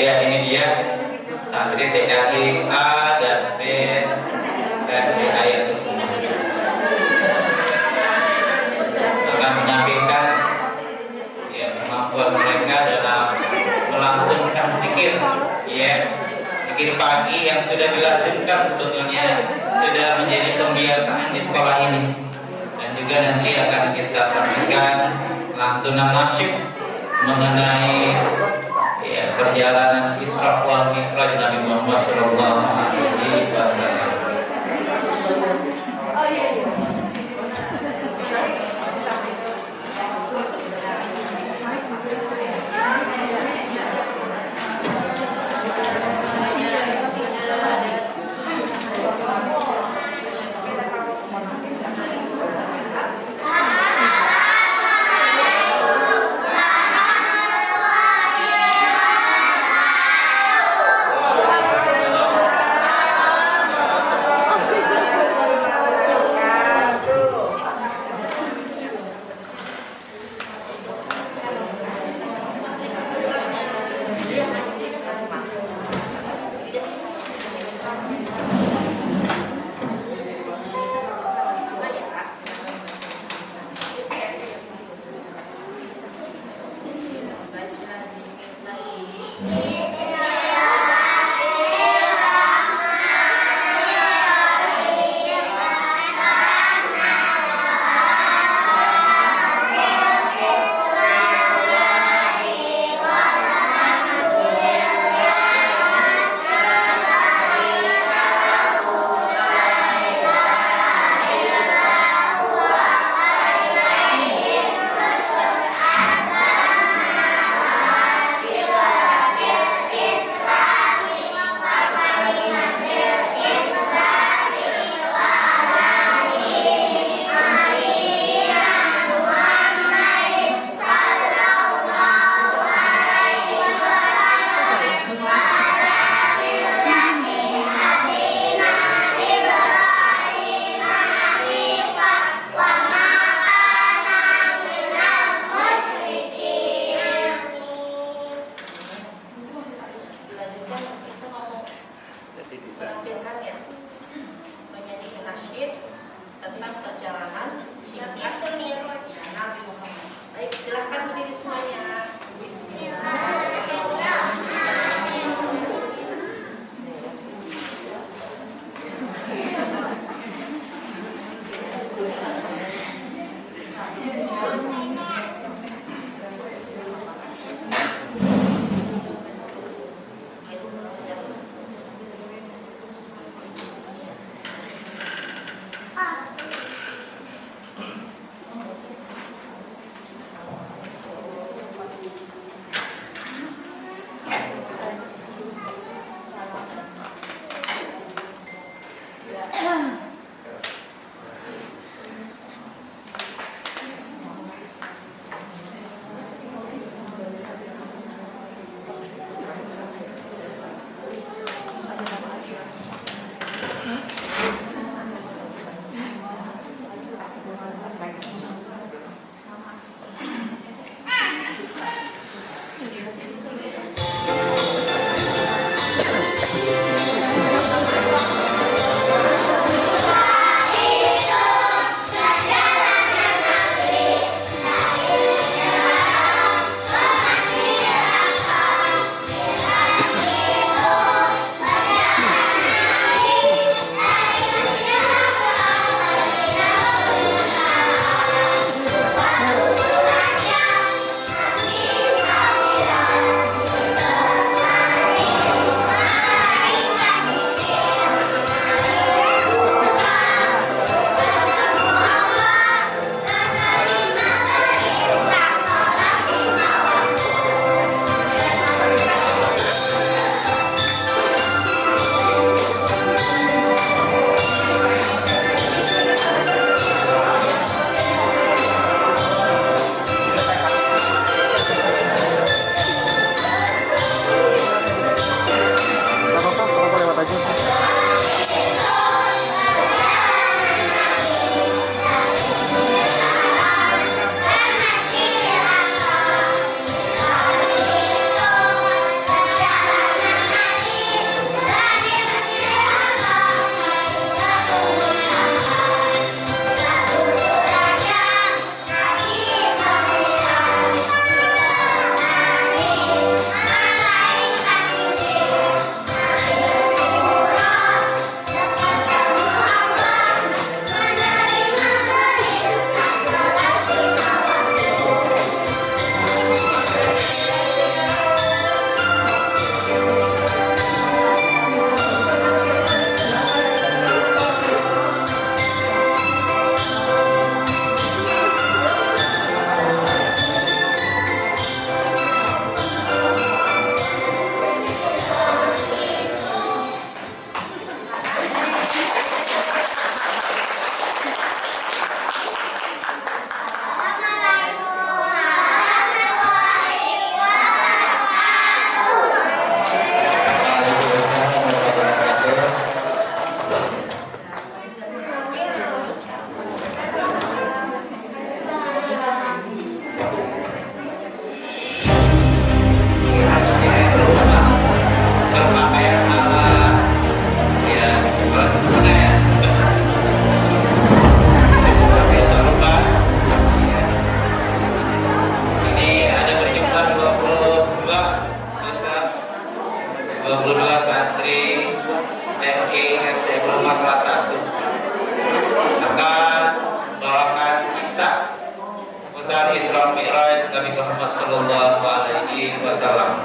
Ya, ini dia santri TKI A dan B versi ayat akan menampilkan ya kemampuan mereka dalam melantunkan zikir, ya zikir pagi yang sudah dilazimkan sebetulnya sudah menjadi pembiasaan di sekolah ini, dan juga nanti akan kita saksikan lantunan nasyid mengenai ya, perjalanan Isra wal Mi'raj Nabi Muhammad SAW. sallallahu alaihi wasallam.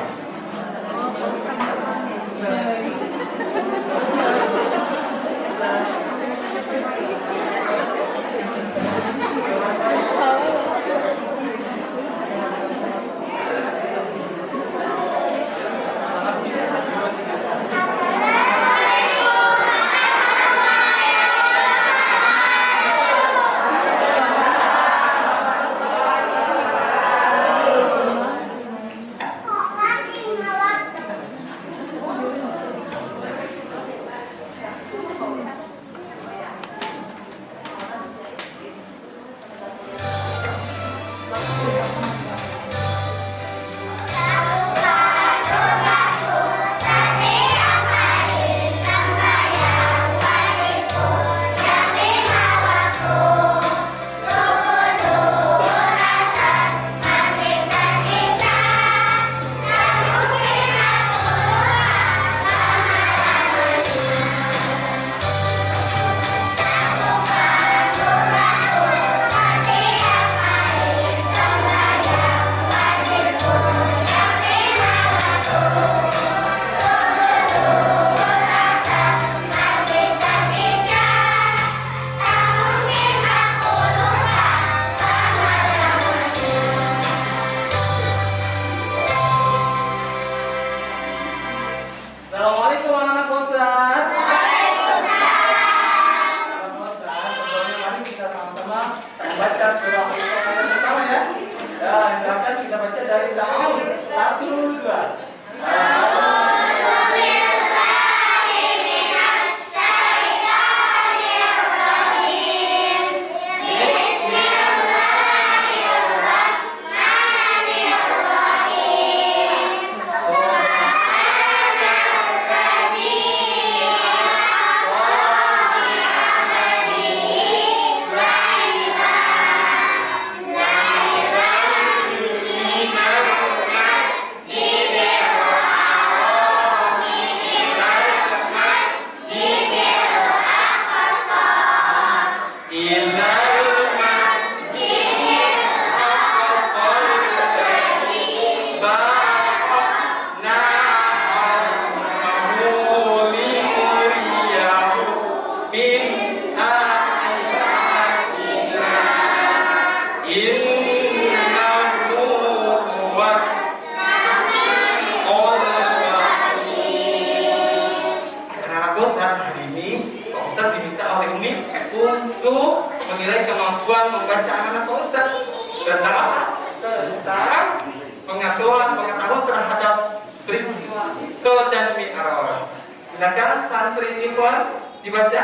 Silakan santri ikhwan dibaca.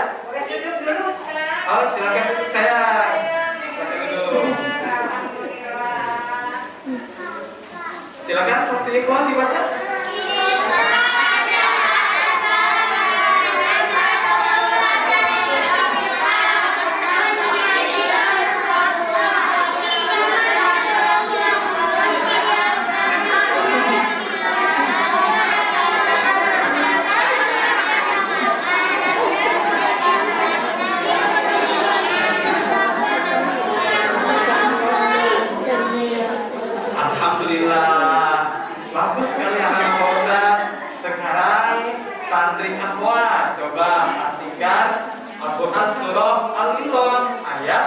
Oh, silakan saya. Silakan santri ikhwan dibaca. Bagus sekali anak Ustaz. Sekarang santri akhwat coba perhatikan Al-Quran surah Al-Imran ayat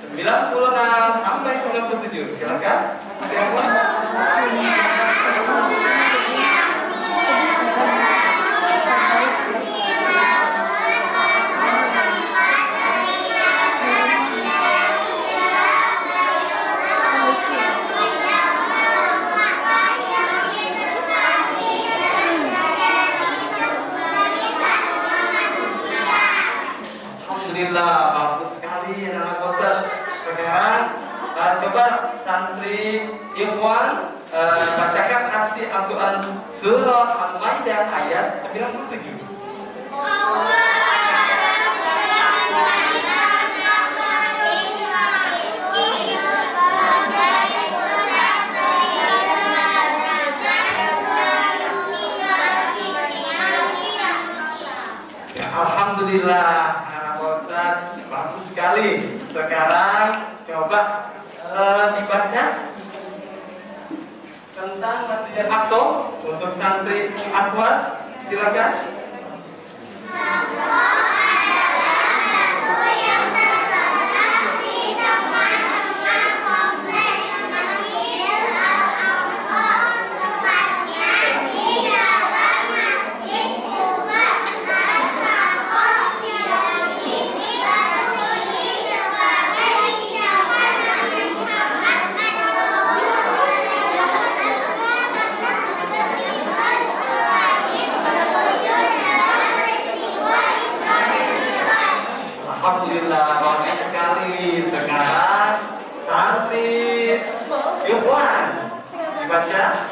96 sampai 97. Silakan. Alhamdulillah, bagus sekali anak Ustaz. Sekarang coba santri ikhwan bacakan arti Al-Quran surah Al-Maidah ayat 97. Alhamdulillah anak Ustaz, bagus sekali. Sekarang coba dibaca tentang Masjid Aqsa untuk santri Akhwat, silakan. Alhamdulillah, bagus sekali. Sekarang santri Ikhwan dibaca.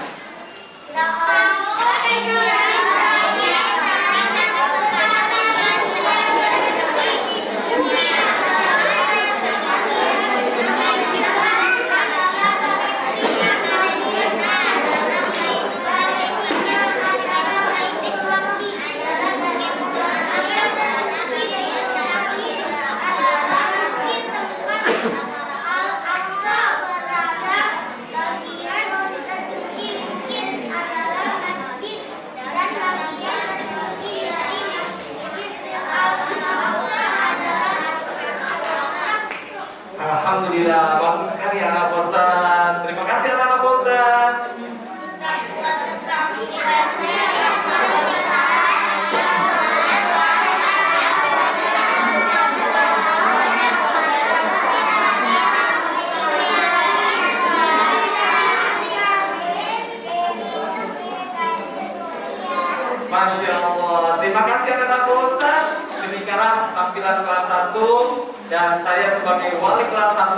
Alhamdulillah, bagus sekali anak Ustaz. Terima kasih anak Ustaz. Masya Allah, terima kasih anak Ustaz. Demikianlah tampilan kelas 1 dan saya sebagai wali kelas 1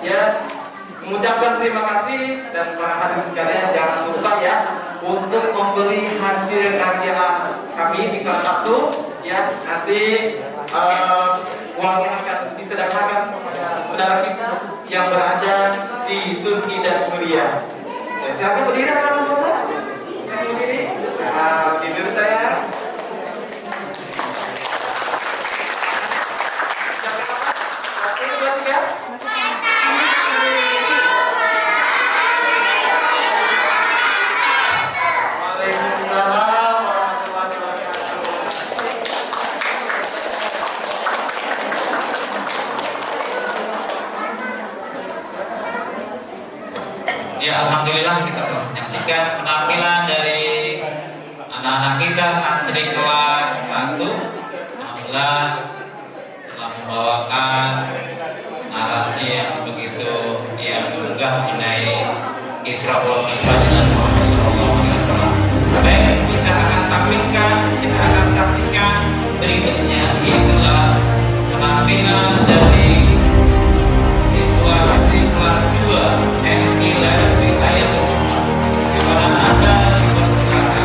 ya mengucapkan terima kasih, dan para hadirin sekalian jangan lupa ya untuk membeli hasil karya kami di kelas 1 ya, nanti uangnya akan disedekahkan kepada saudara kita yang berada di Turki dan Suriah. Ya, silakan berdiri anak Ustaz. Silakan berdiri. Nah, tidur saya. Ya, alhamdulillah kita menyaksikan penampilan dari anak-anak kita santri kelas 1. Alhamdulillah telah membawakan narasi yang begitu megah mengenai Isra wal Mi'raj dengan Muhammad SAW. Baik, kita akan tampilkan, kita akan saksikan berikutnya, itulah penampilan dari siswa siswi kelas 2 MI Leswi Ayatul Muhammad. Kepada Anda dipersilakan.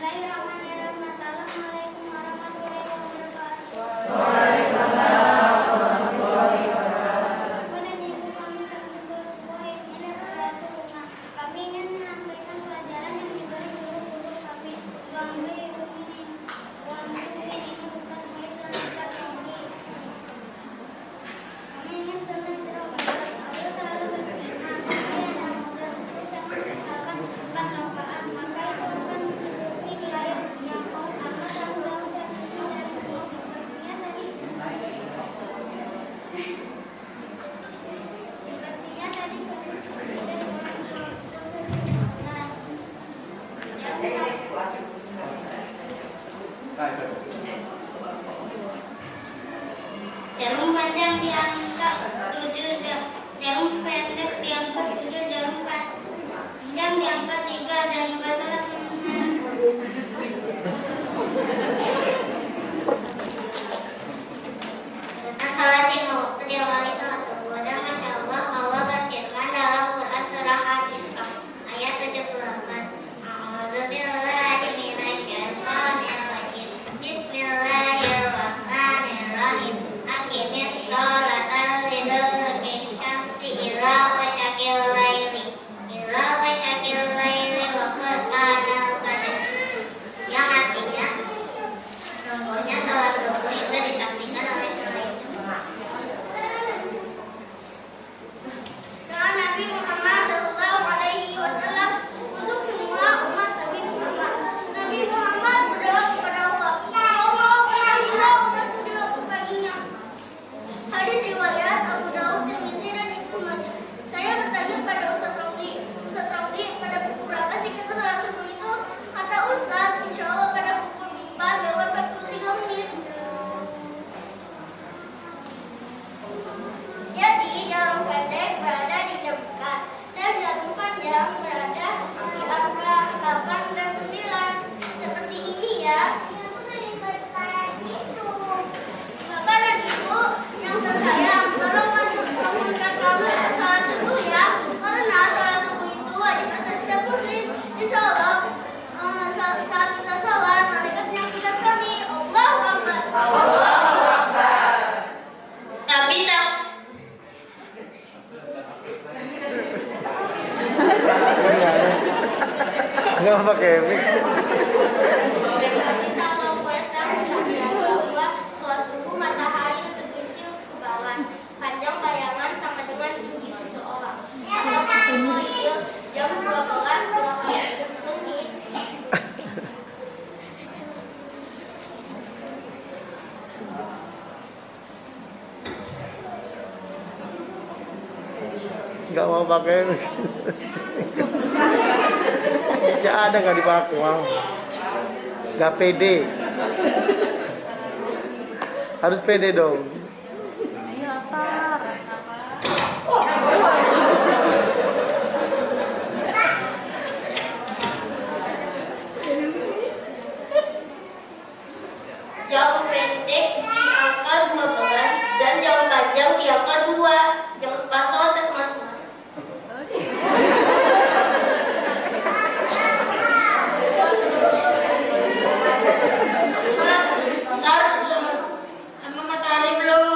Bismillahirrahmanirrahim. Assalamualaikum warahmatullahi wabarakatuh. Kepada ibu kami terkumpul sebuah ini adalah rumah. Kami ingin menyampaikan pelajaran yang diberi guru-guru kami. Tuan Ibu ini Ustaz Baik dan Ustaz Robi. Kami ingin tenang Allah selalu berfirman, "Apa yang kamu terus yang meninggalkan bukan manfaat, maka itu akan mencukupi di air yang kau amat aku lakukan dari sepertinya tadi." Jarum panjang diangkat 7, jarum pendek diangkat 7, jarum panjang diangkat 3, jangan lupa sholat salat lima waktu diawali salat subuh. Dan Masya Allah, Allah berfirman dalam Quran surah Al-Isra ayat 78. A'udzubillahi minasyaitonirrajim. Bismillahirrahmanirrahim. Aqimis sholata liduluki syamsi ila wasyakil laili wa qur'anal fajr. Yang artinya sesungguhnya salat subuh itu disaksikan oleh doa Nabi Muhammad Sallallahu Alaihi Wasallam untuk semua umat Nabi Muhammad. Nabi Muhammad berdoa kepada Allah, "Ya Allah, penuhilah umatku di waktu paginya." Hadis riwayat Abu Dawud, Tirmizi dan Ibnu Majah. Saya bertanya pada Ustaz Ramli, pada pukul berapa sih kita salat subuh itu? Kata Ustaz, insya Allah pada pukul 4:43 menit. Jadi jarum pendek berada di jam 4 dan jarum panjang berada di angka 8 dan 9. Seperti ini ya. Bapak dan Ibu yang tersayang, tolong bangunkan kami untuk sholat subuh ya. Karena sholat subuh itu wajib atas setiap muslim. Insya Allah saat kita sholat, malaikat menyaksikan kami. Allahu Akbar. Tak bisa. Nggak pakai mic. Bisa membuatkan kesadaran bahwa suatu matahari tergelincir ke bawah. Panjang bayangan sama dengan tinggi seseorang. Jam 12:20 menit. Nggak mau pakai mic. Ya ada nggak dipakai, mau nggak pede, harus pede dong. Jarum pendek di angka 12 dan jarum panjang di angka 2. Jangan lupa sholat teman-teman. Emang matahari belum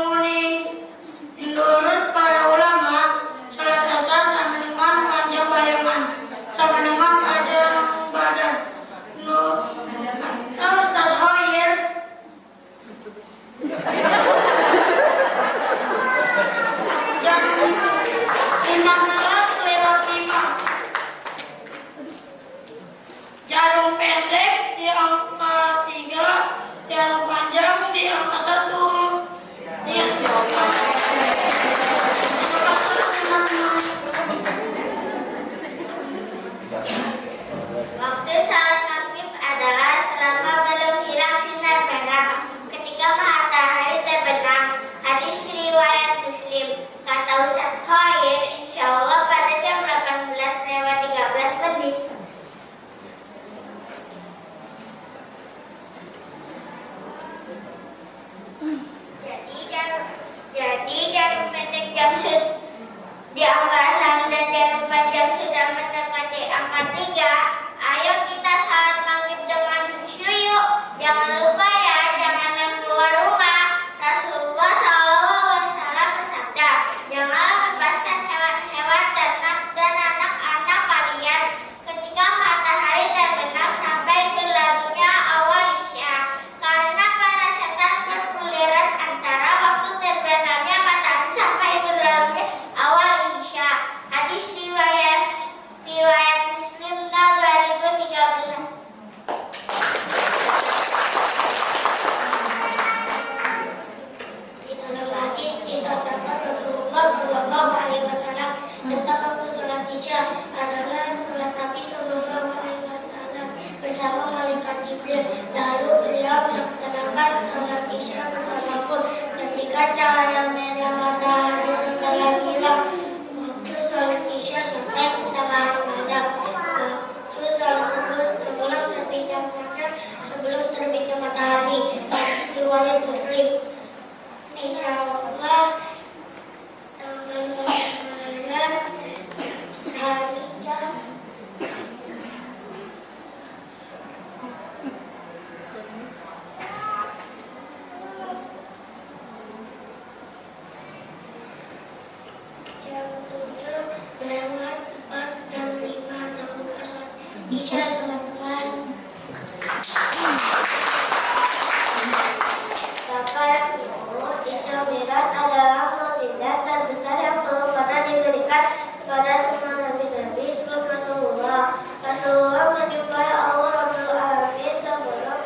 Lalu beliau melaksanakan sholat isya bersamaku. Ketika cahaya merah matahari tenggelam hilang, waktu sholat isya sampai ke tengah malam. Waktu sholat subuh sebelum terbitnya fajar, sebelum terbitnya matahari. Riwayat Muslim. Insya Allah tanggal 9 hari jam jam 7:04 dan 5 atau buka sholat isya, teman-teman. Bapak Ibu, Isra Mi'raj adalah mukjizat terbesar yang belum pernah diberikan kepada semua nabi-nabi sebelum Rasulullah. Rasulullah menjumpai Allah Rabbul Alamin sebelum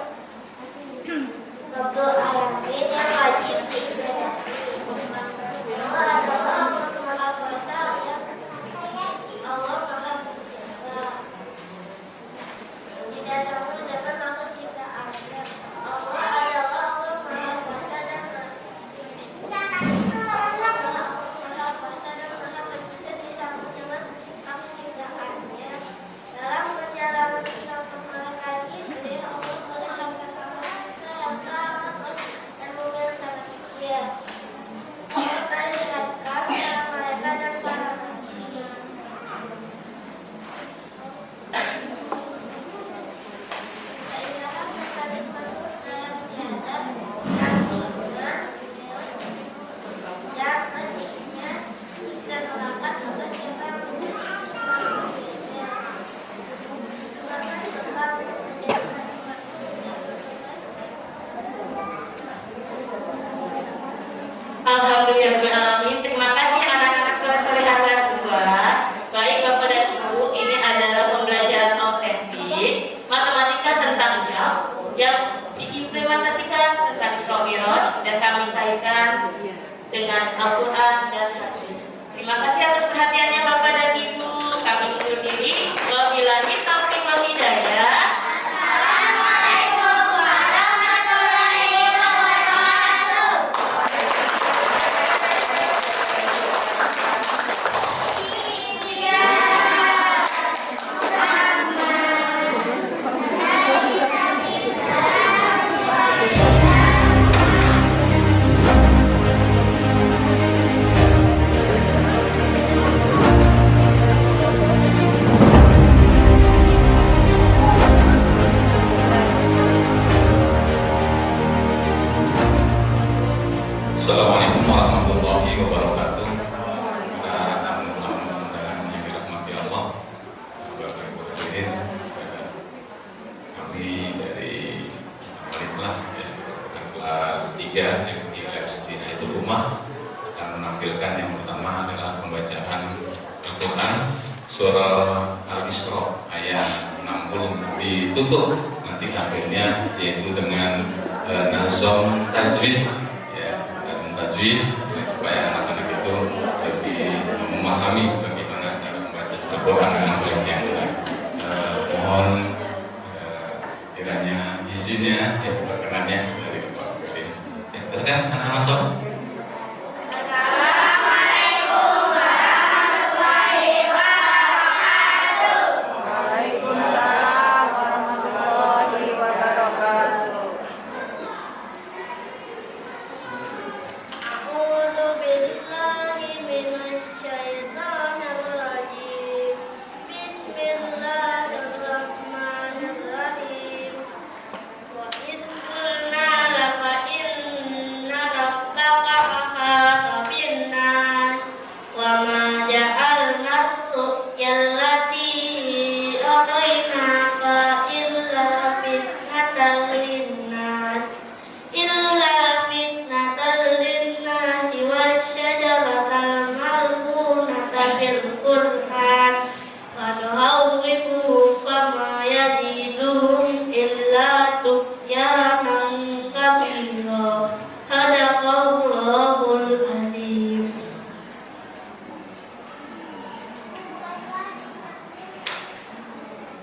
Rabbul Alamin yang wajib diibadati. Allah adalah Maha Kuasa yang Allah Maha Kuasa. Tidak tahu dapat maksud ciptaannya. Allah adalah Allah Maha Kuasa dan Maha Pencipta di samping dengan maksud ciptaannya. Dalam perjalanan kita mengenalkan diri, Allah melihatkan manusia yang sangat luas dan bumi yang sangat kecil. Allah melihatkan para malaikat dan para manusia. Alhamdulillahirrahmanirrahim. Terima kasih anak-anak sore-sorehan kelas 2. Baik Bapak dan Ibu, ini adalah pembelajaran autentik matematika tentang jam yang diimplementasikan tentang Isra Mi'raj dan kami kaitkan dengan Al-Quran dan hadis. Terima kasih atas perhatiannya Bapak dan Ibu. Kami undur diri. Wabillahi taufiq wal hidayah. Assalamualaikum warahmatullahi wabarakatuh. Tamu-tamu undangan yang dirahmati Allah, Bapak Ibu hadirin, kami dari wali kelas kelas 3 yang di Lab itu rumah akan menampilkan yang pertama adalah pembacaan Al-Quran surah Al-Isra ayat 60 ditutup nanti akhirnya yaitu dengan nazam tajwid supaya anak-anak itu lebih memahami bagaimana cara membaca Al-Quran dengan baik yang benar. Mohon kiranya izinnya berkenannya dari Bapak sekalian. Silakan anak masuk. Waalaikumsalam warahmatullahi wabarakatuh. A'udzu billahi minasy syaithanir rajim. Bismillahirrahmanirrahim. Wa idh qulna laka inna rabbaka ahata bin nas wa ma ja'alna ar-ru'ya allati araynaka illa fitnatan lin-nas wasyajaratal mal'unata fil Qur'an wa nuhawwifuhum fama yaziduhum illa tughyanan kabira. Sadaqallahul azim.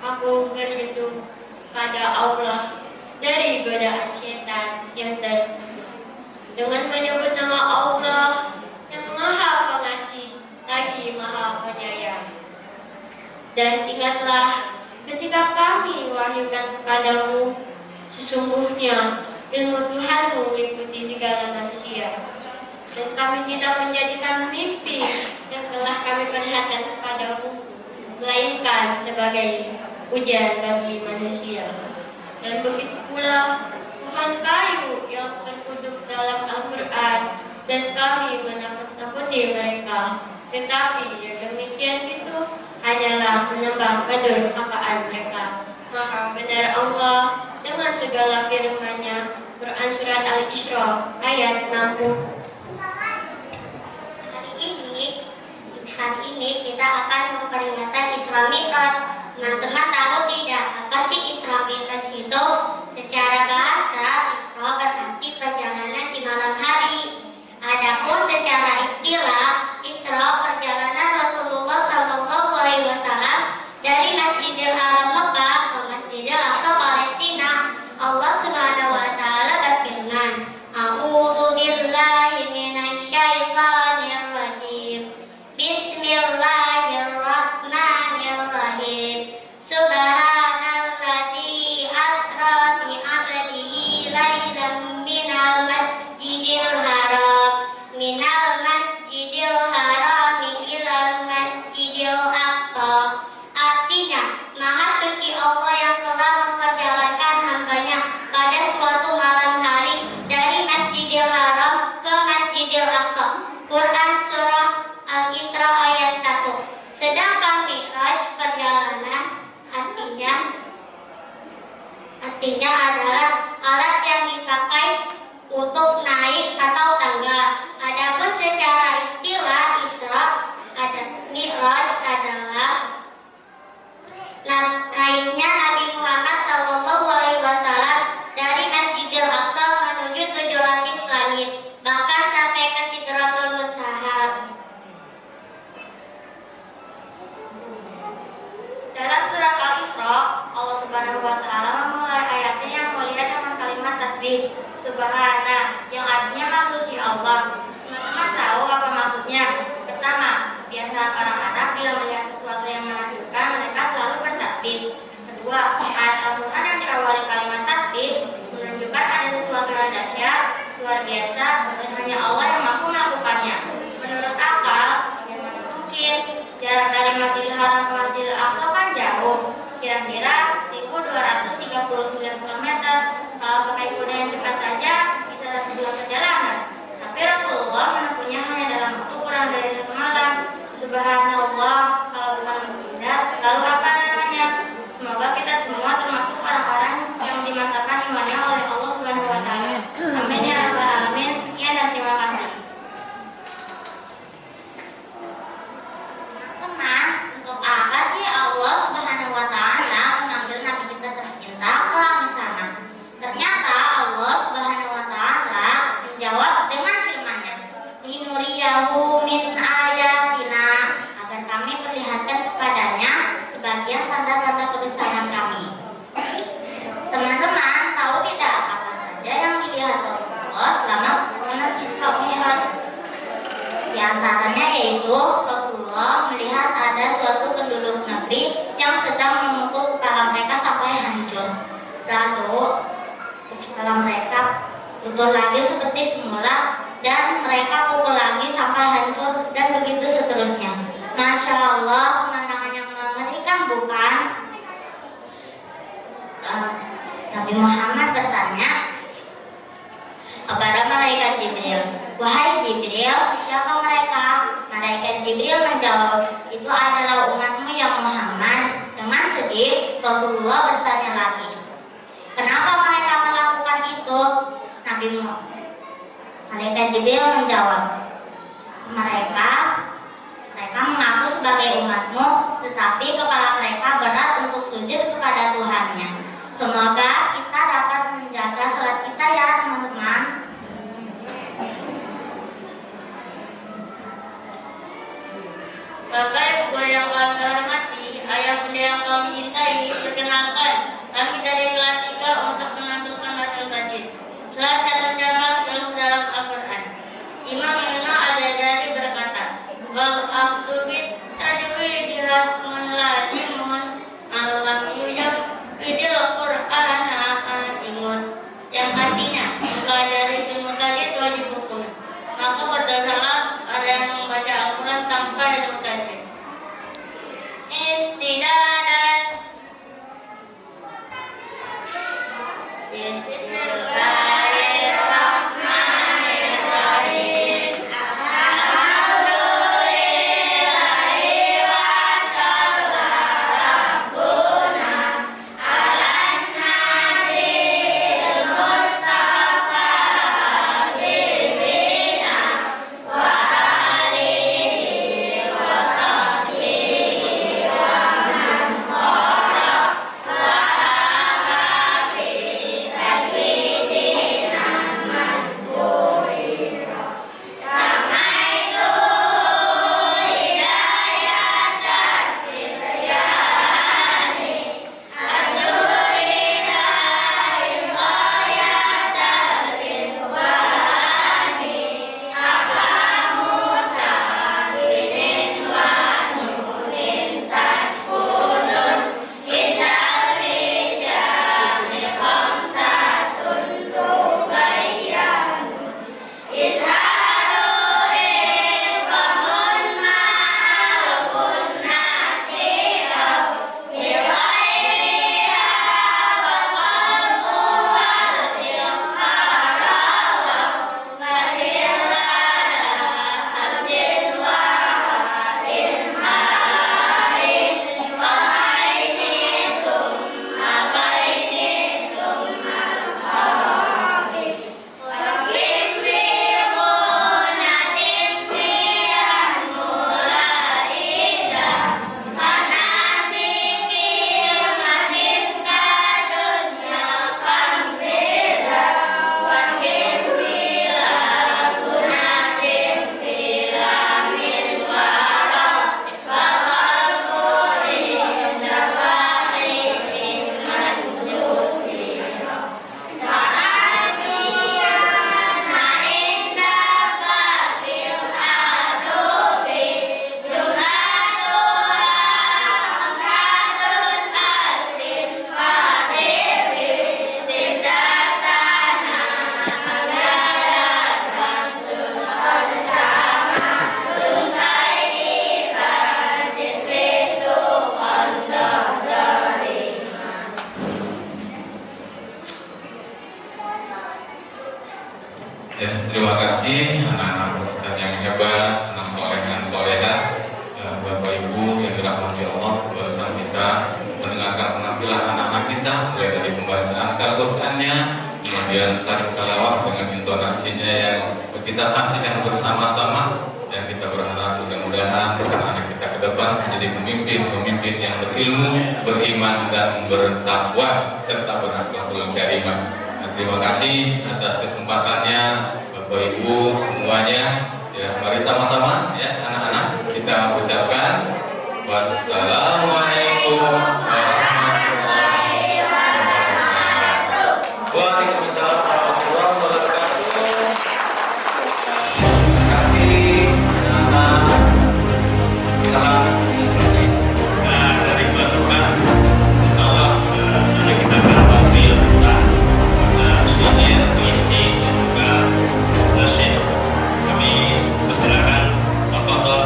Aku berlindung pada Allah dari godaan setan yang dengan menyebut nama Allah yang Maha Pengasih lagi Maha Penyayang. Dan ingatlah ketika kami wahyukan kepadamu, sesungguhnya ilmu Tuhanmu meliputi segala manusia, dan kami tidak menjadikan mimpi yang telah kami perlihatkan kepadamu melainkan sebagai ujian bagi manusia. Dan begitu pula Tuhan kayu yang terkutub dalam Al-Quran, dan kami menakut-nakuti mereka, tetapi yang demikian itu hanyalah menambah kedurhakaan mereka. Maha benar Allah dengan segala firman-Nya. Quran Surat Al-Isra ayat 60. Hari ini kita akan memperingatan Isra Mi'raj. Teman-teman tahu tidak apa sih Isra Mi'raj itu? Secara bahasa, Isra berarti perjalanan di malam hari. Adapun secara istilah, Isra perjalanan Rasulullah SAW dari Masjidil Haram Mekah ke Masjidil Aqsa Palestina. Allah Subhanahu wa taala berfirman, "A'udzu billahi minasyaitonir rajim. Bismillahirrahmanirrahim. Subhanalladzi asra bi 'abdihi lailan minal masjidil haram ilal masjidil aqsa." Artinya, Maha Suci Allah yang telah memperjalankan hambanya pada suatu malam hari dari Masjidil Haram ke Masjidil Aqsa. Quran Surah Al-Isra ayat 1. Sedangkan Mi'raj perjalanan artinya adalah alat yang dipakai untuk naik atau tangga. Adapun secara istilah Isra Mi'raj adalah naiknya Nabi Muhammad SAW dari Masjidil Aqsa menuju 7 lapis langit, bahkan sampai ke Sidratul Muntaha. Dalam surat Al-Isra, Allah Subhanahu wa taala memulai ayatnya yang mulia dengan kalimat tasbih, Subhana, yang artinya Maha Suci Allah. Teman-teman tahu apa maksudnya? Pertama, kebiasaan orang Arab bila melihat sesuatu yang menakjubkan, mereka selalu bertasbih. Kedua, ayat Al-Quran yang diawali kalimat tasbih menunjukkan ada sesuatu yang dahsyat, luar biasa, dan hanya Allah yang mampu melakukannya. Menurut akal, bagaimana mungkin jarak dari Masjidil Haram ke Masjidil Aqsa kan jauh, kira-kira 1239 km. Kalau pakai kuda yang cepat saja bisa 1 bulan perjalanan. Tapi Rasulullah menempuhnya hanya dalam waktu kurang dari 1 malam. Subhanallah, kalau bukan mukjizat, lalu apa namanya? Semoga kita semua termasuk orang-orang yang dimantapkan imannya oleh Allah Subhanahu wa taala. Amin ya rabbal alamin. Sekian dan terima kasih. Teman, untuk apa sih Allah Subhanahu wa taala memanggil Nabi kita tercinta ke langit sana? Ternyata Allah Subhanahu wa taala menjawab dengan firman-Nya, "Linuriyahu min ayatina," agar kami perlihatkan kepadanya sebagian tanda-tanda kebesaran kami. Teman-teman tahu tidak apa saja yang dilihat Rasulullah selama perjalanan Isra Mi'raj? Di antaranya yaitu Rasulullah melihat ada suatu penduduk negeri yang sedang memukul kepala mereka sampai hancur. Lalu kepala mereka utuh lagi seperti semula, dan mereka pukul lagi sampai hancur, dan begitu seterusnya. Masya Allah, pemandangan yang mengerikan bukan? Nabi Muhammad bertanya kepada malaikat Jibril, "Wahai Jibril, siapa mereka?" Malaikat Jibril menjawab, "Itu adalah umatmu ya Muhammad." Dengan sedih, Rasulullah bertanya lagi, "Kenapa mereka melakukan itu?" Malaikat Jibril menjawab, mereka mengaku sebagai umatmu, tetapi kepala mereka berat untuk sujud kepada Tuhannya. Semoga kita dapat menjaga salat kita ya teman-teman. Bapak Ibu yang kami hormati, ayah bunda yang kami cintai, perkenalkan kami dari kelas 3 untuk mengambil Terima kasih anak-anak Ustaz yang hebat, anak soleh dan soleha, Bapak Ibu yang dirahmati Allah. Barusan kita mendengarkan penampilan anak-anak kita, mulai dari pembacaan Al-Qur'annya, kemudian satu tilawah dengan intonasinya yang kita saksikan bersama-sama, dan kita berharap mudah-mudahan anak-anak kita ke depan menjadi pemimpin yang berilmu, beriman dan bertakwa serta berakhlakul karimah. Terima kasih atas kesempatannya Bapak Ibu semuanya. Ya, mari sama-sama ya anak-anak kita ucapkan wassalamualaikum warahmatullahi wabarakatuh. Waalaikumsalam warahmatullahi wabarakatuh. Terima kasih anak-anak. Salam. Nah, dari masukan insyaallah nanti kita akan bantu ya tentang sini visi juga nasib. Kami persilakan tafadhol.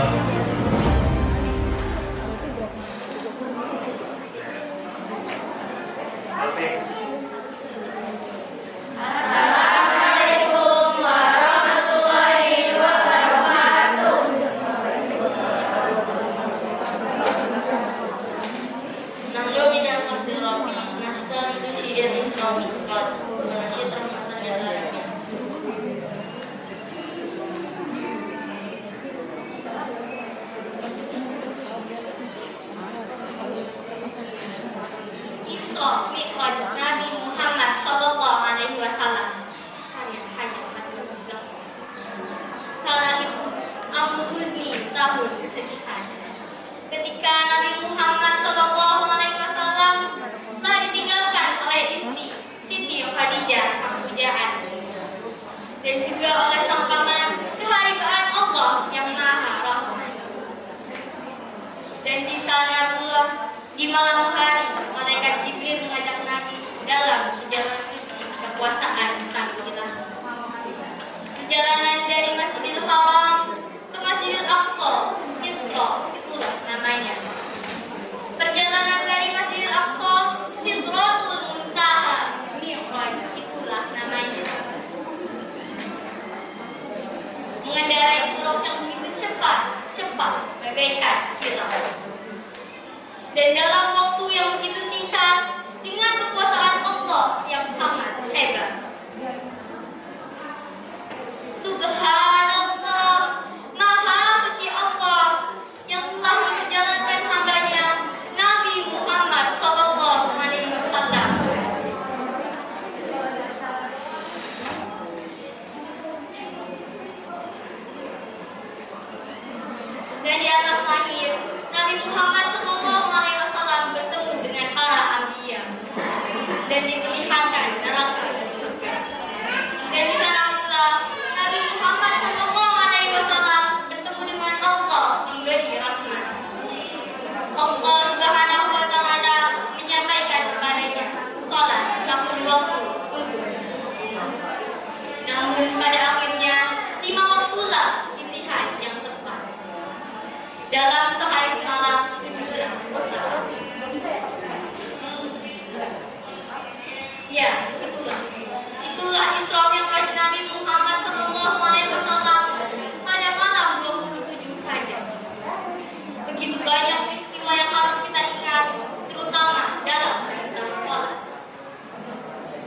Assalamualaikum warahmatullahi wabarakatuh. Nahnu bidang hasil Rabbi nasta'inu bisyidil islami qad menasyiat rahmatan ya alamin. Isra Mi'raj Nabi Muhammad Sallallahu Alaihi Wasallam. Kala itu Abu Huzni tahun kesedihan. Ketika Nabi Muhammad Sallallahu Alaihi Wasallam telah ditinggalkan oleh istri Siti Khadijah sang pujaan dan juga oleh sang paman keharibaan Allah yang Maha Rahman. Dan di sana pula di malam hari malaikat Jibril mengajak Nabi dalam perjalanan suci kekuasaan sang Ilahi. Perjalanan dari Masjidil Haram ke Masjidil Aqsa, Isra, itulah namanya. Perjalanan dari Masjidil Aqsa, Sidratul Muntaha, Mi'raj.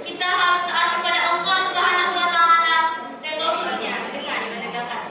kita harus taat kepada Allah Subhanahu wa taala dan Rasul-Nya dengan menegakkan.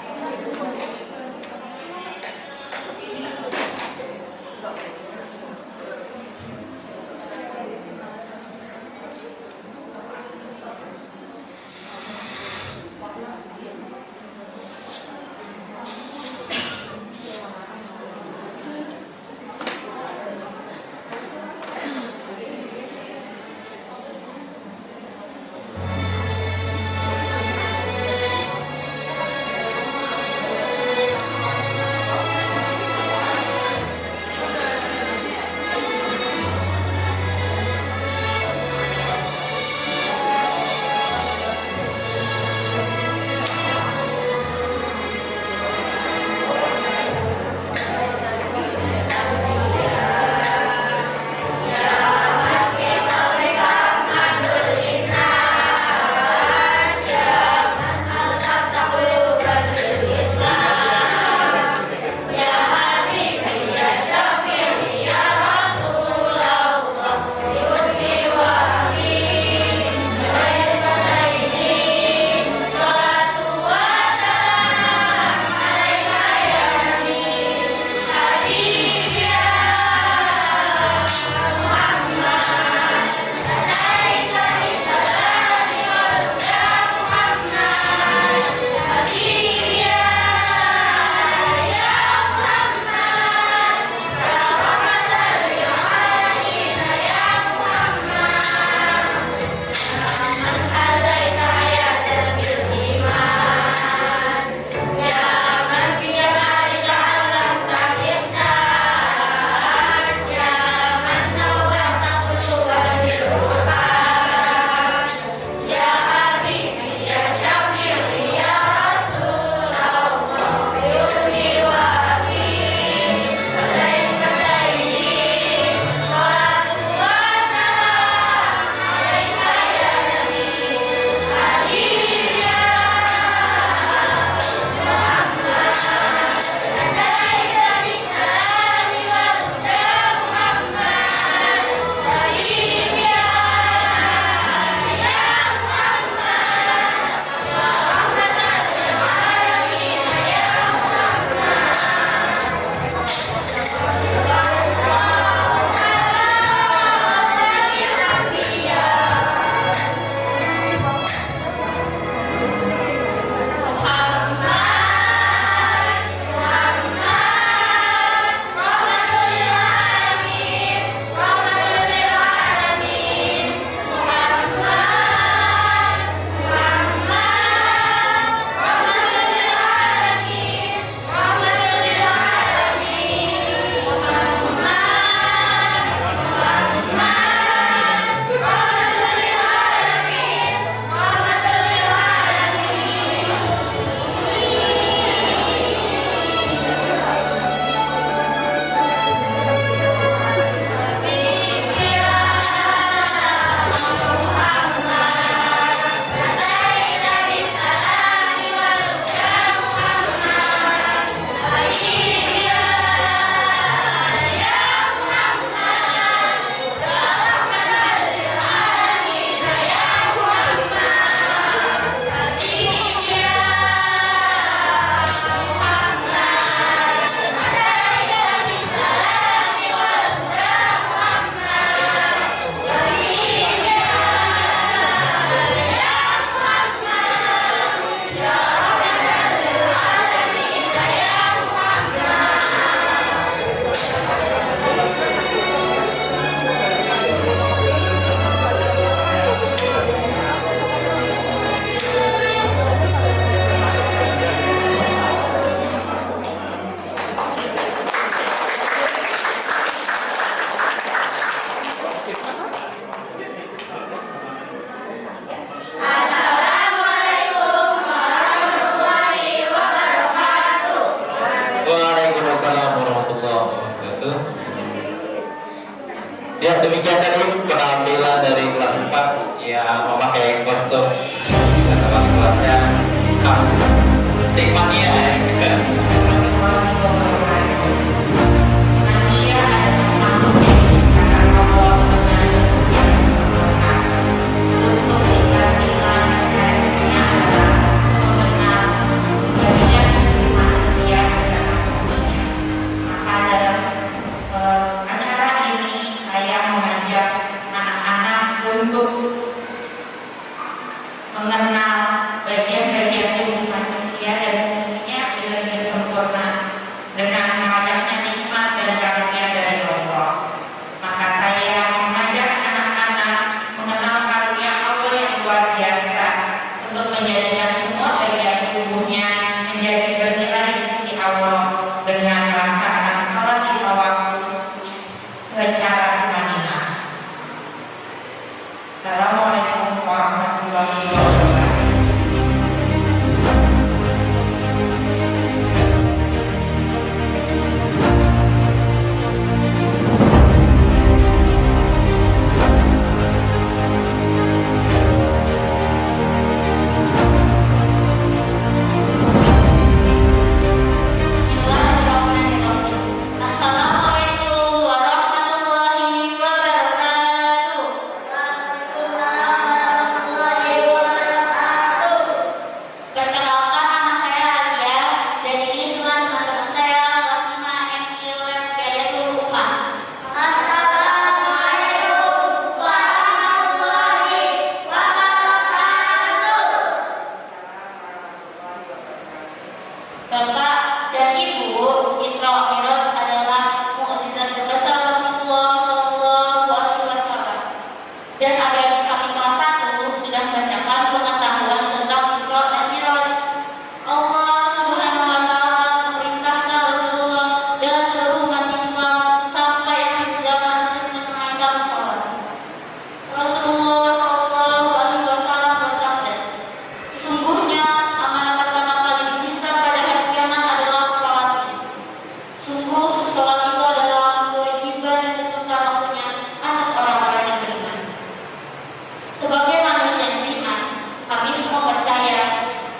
Ya, demikian tadi penampilan dari kelas 4 yang memakai kostum dan teman kelasnya khas Tikmania ya. Manusia adalah makhluk yang diciptakan Allah dengan tujuan yang sama, untuk mengenal bagian-bagian tubuh manusia dan fungsinya dengan lebih sempurna dengan layaknya nikmat dan karunia dari Allah. Maka saya mengajak anak-anak mengenal karunia Allah yang luar biasa untuk menjadikan semua bagian tubuhnya menjadi bernilai di sisi Allah dengan melaksanakan sholat di waktu secara tumanina. Assalamualaikum warahmatullahi wabarakatuh. Assalamualaikum warahmatullahi wabarakatuh. Perkenalkan, nama saya Alia dan ini semua teman-teman saya kelas 5 MI Labs Gayatul Umah. Assalamualaikum warahmatullahi wabarakatuh. Bapak dan Ibu, Isra Mi'raj adalah mukjizat terbesar Rasulullah Shallallahu Alaihi Wasallam. Dan adik-adik kami kelas 1 sudah mendapatkan pengetahuan tentang Isra dan Mi'raj. Allah Subhanahu wa Ta'ala memerintahkan Rasulullah dan seluruh umat Islam sampai akhir zaman untuk menunaikan sholat. Rasulullah Shallallahu Alaihi Wasallam bersabda, sesungguhnya amalan pertama kali dihisab pada hari kiamat adalah sholat. Sungguh sholat itu adalah kewajiban dan ketentuan waktunya atas orang-orang yang beriman. Sebagai manusia yang beriman, kami semua percaya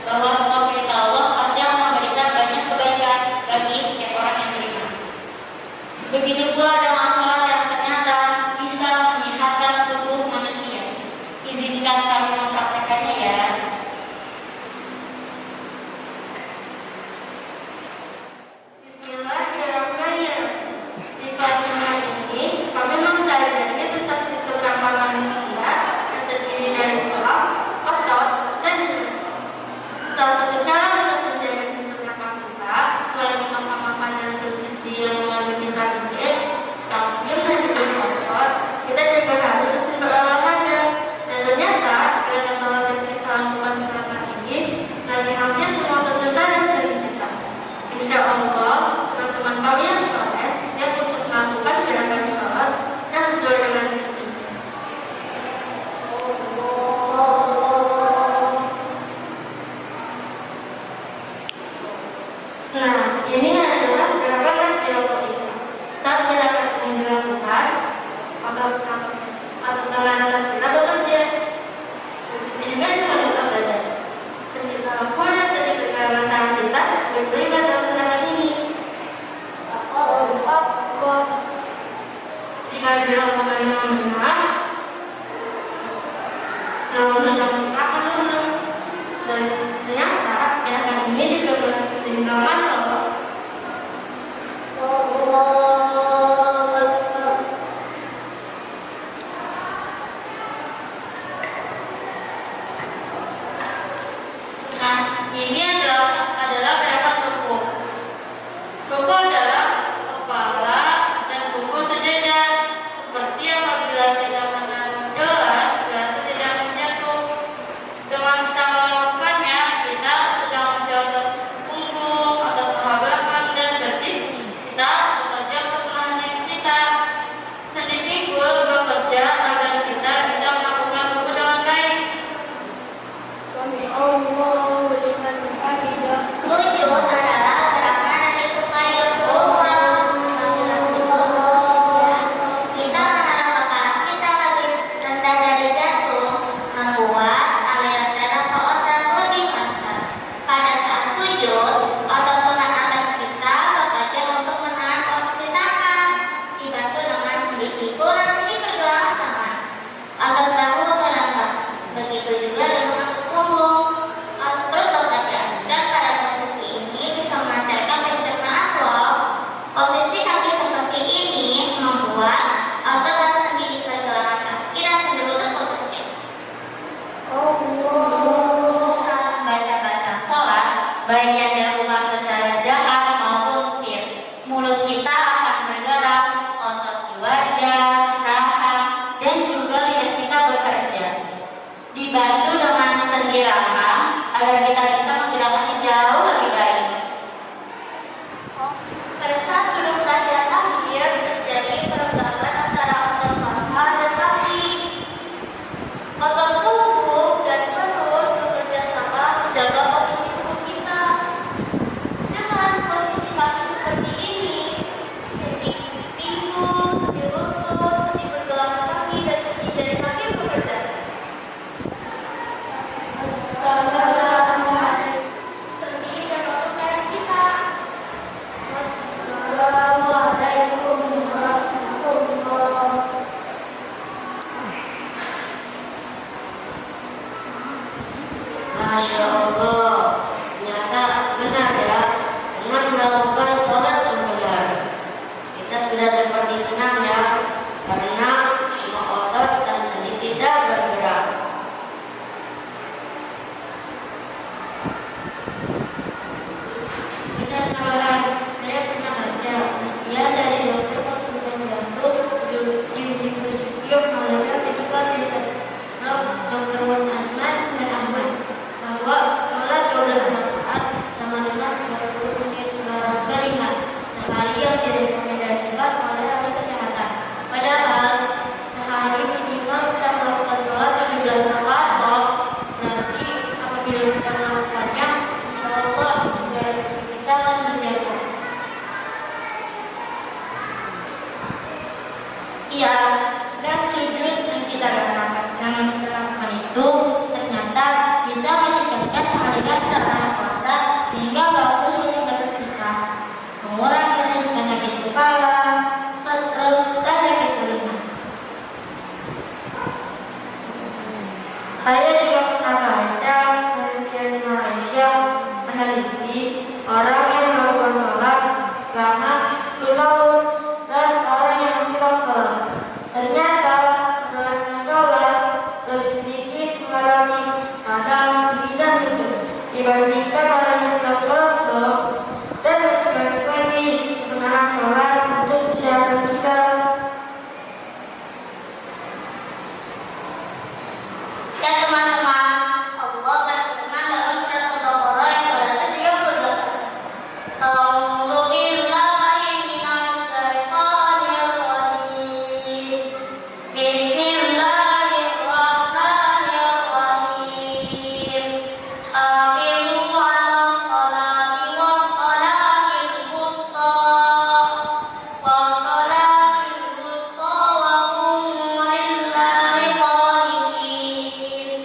bahwa semua perintah Allah pasti akan memberikan banyak kebaikan bagi setiap orang yang beriman. Begitu pula dengan sholat yang ternyata bisa menyehatkan tubuh manusia. Izinkan kami mempraktekannya ya. Bismillahirrahmanirrahim. Di pelajaran ini kami mempelajari tentang sistem rangka manusia yang terdiri dari tulang, otot, dan jantung. Salah satu cara untuk menjaga sistem rangka kita selain makan-makan yang bergizi yang mengandung vitamin, kalsium, dan juga fosfor, kita juga harus berolahraga. Dan ternyata karena sholat yang kita lakukan selama ini lagi hampir semua kebiasaan dari kita. Insya Allah, teman-teman kami yang soleh siap untuk melakukan gerakan sholat yang sesuai dengan itu. Nah, ini adalah gerakan takbiratul ihram. Saat gerakan ini dilakukan, tangan atas kita bekerja. Begitu juga dengan otot dada. Ketika lakukan dan ketika gerakan tangan kita berterima dalam gerakan ini. Jika dilakukan dengan benar, dalam kita akan lurus. Dan ternyata gerakan ini juga bertinggalkan loh. Nah, ini adalah gerakan rukuk. Rukuk adalah kepala dan punggung sejajar, seperti apabila kita menaruh gelas tidak menjatuh. Dengan kita melakukannya, kita sedang menjaga punggung atau paha belakang dan betis. Kita bekerja untuk menahan diri kita. Sendi pinggul bekerja agar kita bisa melakukan rukuk dengan baik. Sujud adalah gerakan yang disukai Rasulullah. Kita menaruh kepala kita lebih rendah dari jantung, membuat aliran darah ke otak lebih lancar. Pada saat sujud, otot lengan atas kita bekerja untuk menahan posisi tangan, dibantu dengan sendi siku dan sendi pergelangan tangan. Otot bahu berangkat. Begitu juga dengan otot punggung. Perut bekerja dan pada posisi ini bisa melancarkan pencernaan loh. Posisi kaki seperti ini membuat otot dan sendi di pergelangan kaki dan sendi lutut bekerja. baik yang dilakukan secara jahat maupun sir. Mulut kita akan bergerak, otot di wajah, rahang, dan juga lidah kita bekerja. Dibantu dengan sendi rahang agar kita bisa menggerakkannya jauh lebih baik. Pada saat belum latihan akhir terjadi perenggangan antara otot paha dan kaki. Otot punggung dan perut bekerja sama menjaga posisi tubuh kita. Dengan posisi kaki seperti ini, sendi pinggul, sendi lutut, sendi pergelangan kaki, dan sendi jari kaki bekerja. Sendi dan otot leher kita. Wassalamualaikum warahmatullahi. Masya Allah, ternyata benar ya, dengan melakukan sholat yang benar, kita sudah seperti senang ya, karena semua otot dan sendi kita bergerak. Benar kawan, saya pernah baca penelitian dari dokter konsultan jantung di University of Malaya Medical Center, Dr. Wan Asman dan Ahmad, bahwa sholat 12 rakaat sama dengan 30 menit beriman sehari yang direkomendasikan oleh ahli kesehatan. Padahal sehari minimal kita melakukan sholat 17 rakaat loh. Berarti apabila kita melakukannya, insya Allah negara kita akan terjaga. Iya, dan sujud yang kita lakukan itu ternyata bisa meningkatkan aliran darah otak sehingga bagus bagi badan kita, mengurangi risiko sakit kepala, stroke, dan sakit telinga. Saya juga pernah baca penelitian di Malaysia meneliti orang yang melakukan sholat selama 10 tahun dan orang yang tidak sholat. Ternyata orang yang sholat lebih sedikit mengalami radang bidang itu dibandingkan orang yang tidak sholat loh. Dan masih banyak lagi menahan sholat untuk kesehatan kita. Ya teman-teman, Allah berfirman dalam surat Al-Baqarah ayat 238. A'udzu billahi minasy syaithanir rajim. Bismillahirrahmanirrahim. Aqimu 'alas sholati was sholatil wusta. Was sholatil wusta wa qumu lillahi qanitin.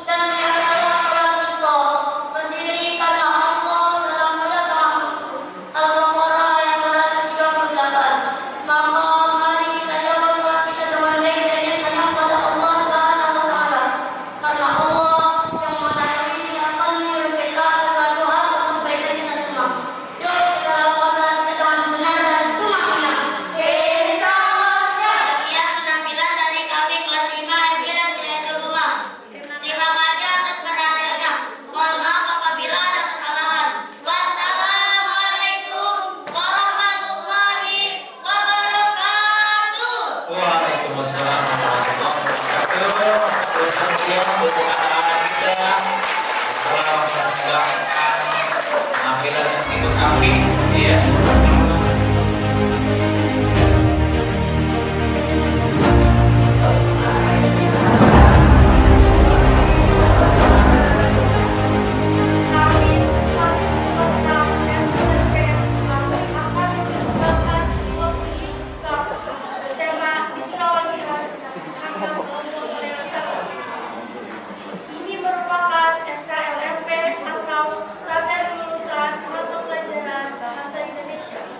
Dan berdiri karena Allah dalam sholat Al-Baqarah ayat 238. Maka mari kita jaga sholat kita dengan baik dan hanya kepada Allah Subhanahu wa Ta'ala. Karena Allah yang mengetahui ini akan menyuruhkan suatu hal untuk kebaikan kita semua. Yuk kita lakukan kita dengan benar dan benar. Insyaallah. Sekian penampilan dari kami kelas 5 MG dan Hidayatul Umah. Terima kasih atas perhatiannya. Mohon maaf apabila ada kesalahan. Wassalamualaikum warahmatullahi wabarakatuh. Waalaikumsalam warahmatullahi wabarakatuh. Sekian untuk anak-anak kita. Selamat penampilan yang ikut kami, ya. Ini merupakan SKLMP atau Standar Lulusan Mata Pelajaran Bahasa Indonesia.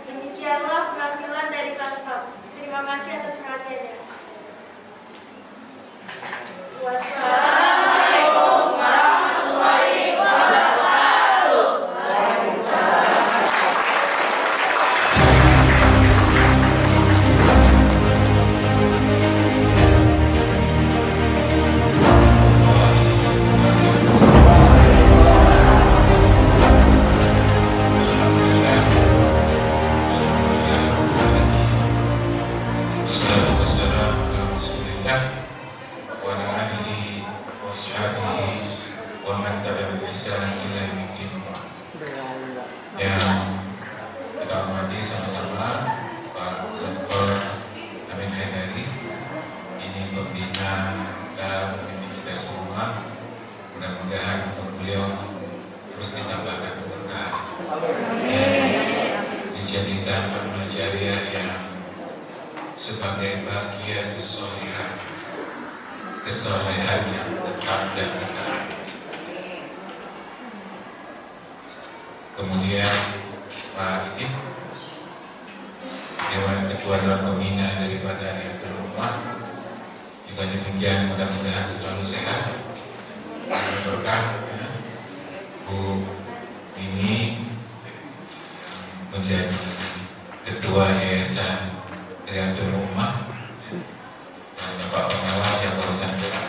Demikianlah penampilan dari kelas 4. Terima kasih atas perhatiannya. Wassalamualaikum warahmatullahi wabarakatuh. Yang kita hormati sama-sama Pak Dr. Amin Haidari, ini pembina dan pemimpin kita semua. Mudah-mudahan untuk beliau terus ditambahkan keberkahan dan dijadikan amal jariah yang sebagai bagian kesolehan yang tetap dan kekal. Kemudian Pak Idip, Dewan Ketua Dewan Pembina daripada Nahdlatul Ummah, juga demikian mudah-mudahan selalu sehat dan berkah. Bu ini menjadi Ketua Yayasan Nahdlatul Ummah dan Bapak Pengawas yang barusan dekat,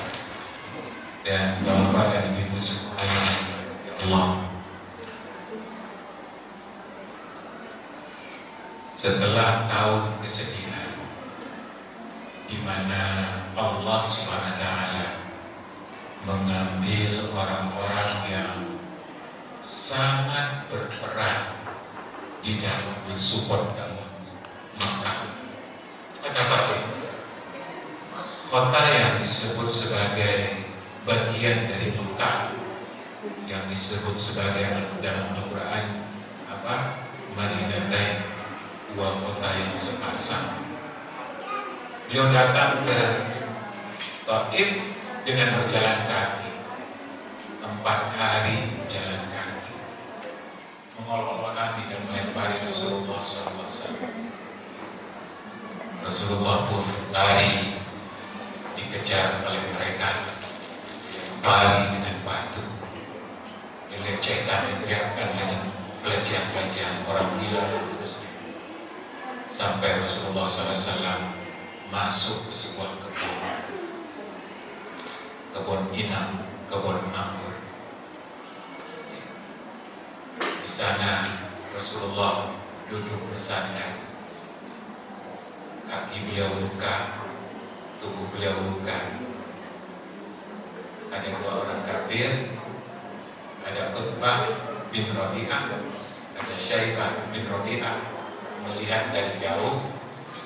dan Bapak dan Ibu semuanya, Allah. Setelah tahun kesedihan di mana Allah Subhanahu wa taala mengambil orang-orang yang sangat berperan di dalam mensupport dakwah, maka kata Bapak, kota yang disebut sebagai bagian dari Mekah, yang disebut sebagai dalam Al-Quran Madinatain, dua kota yang sepasang. Beliau datang ke Taif dengan berjalan kaki, 4 hari jalan kaki, mengolok-olok Nabi dan melempari Rasulullah SAW. Rasulullah pun lari, dikejar oleh mereka, lari dengan batu, dilecehkan, diteriakkan dengan pelecehan-pelecehan orang gila dan seterusnya. Sampai Rasulullah SAW masuk ke sebuah kebun inang, kebun anggur. Di sana Rasulullah duduk bersandar, kaki beliau luka, tubuh beliau luka. Ada 2 orang kafir, ada Utbah bin Rabi'ah, ada Syaibah bin Rabi'ah. Melihat dari jauh,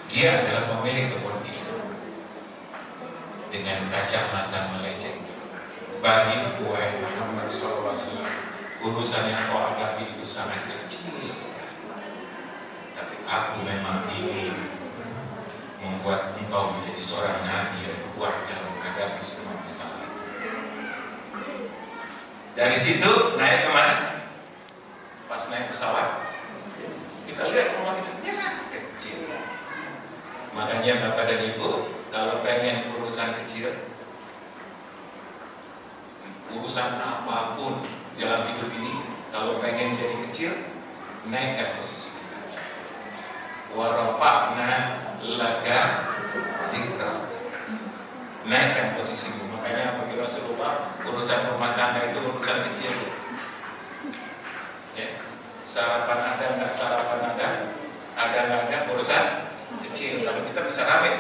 dia adalah pemilik kebun itu. Dengan kacamata meleceh, bagi wahai Muhammad SAW, urusan yang kau hadapi itu sangat kecil sekali. Tapi aku memang ingin membuat engkau menjadi seorang nabi yang kuat dalam menghadapi semua masalah. Dari situ naik kemana? Pas naik pesawat, kita lihat rumah kita kecil. Makanya Bapak dan Ibu, kalau pengen urusan kecil, urusan apapun dalam hidup ini, kalau pengen jadi kecil, naikkan posisi kita. Warafa'na laka zikra, naikkan posisimu. Makanya bagi Rasulullah, urusan rumah tangga itu urusan kecil. Ya. Sarapan ada nggak sarapan ada nggak ada urusan kecil. Tapi kita bisa rame,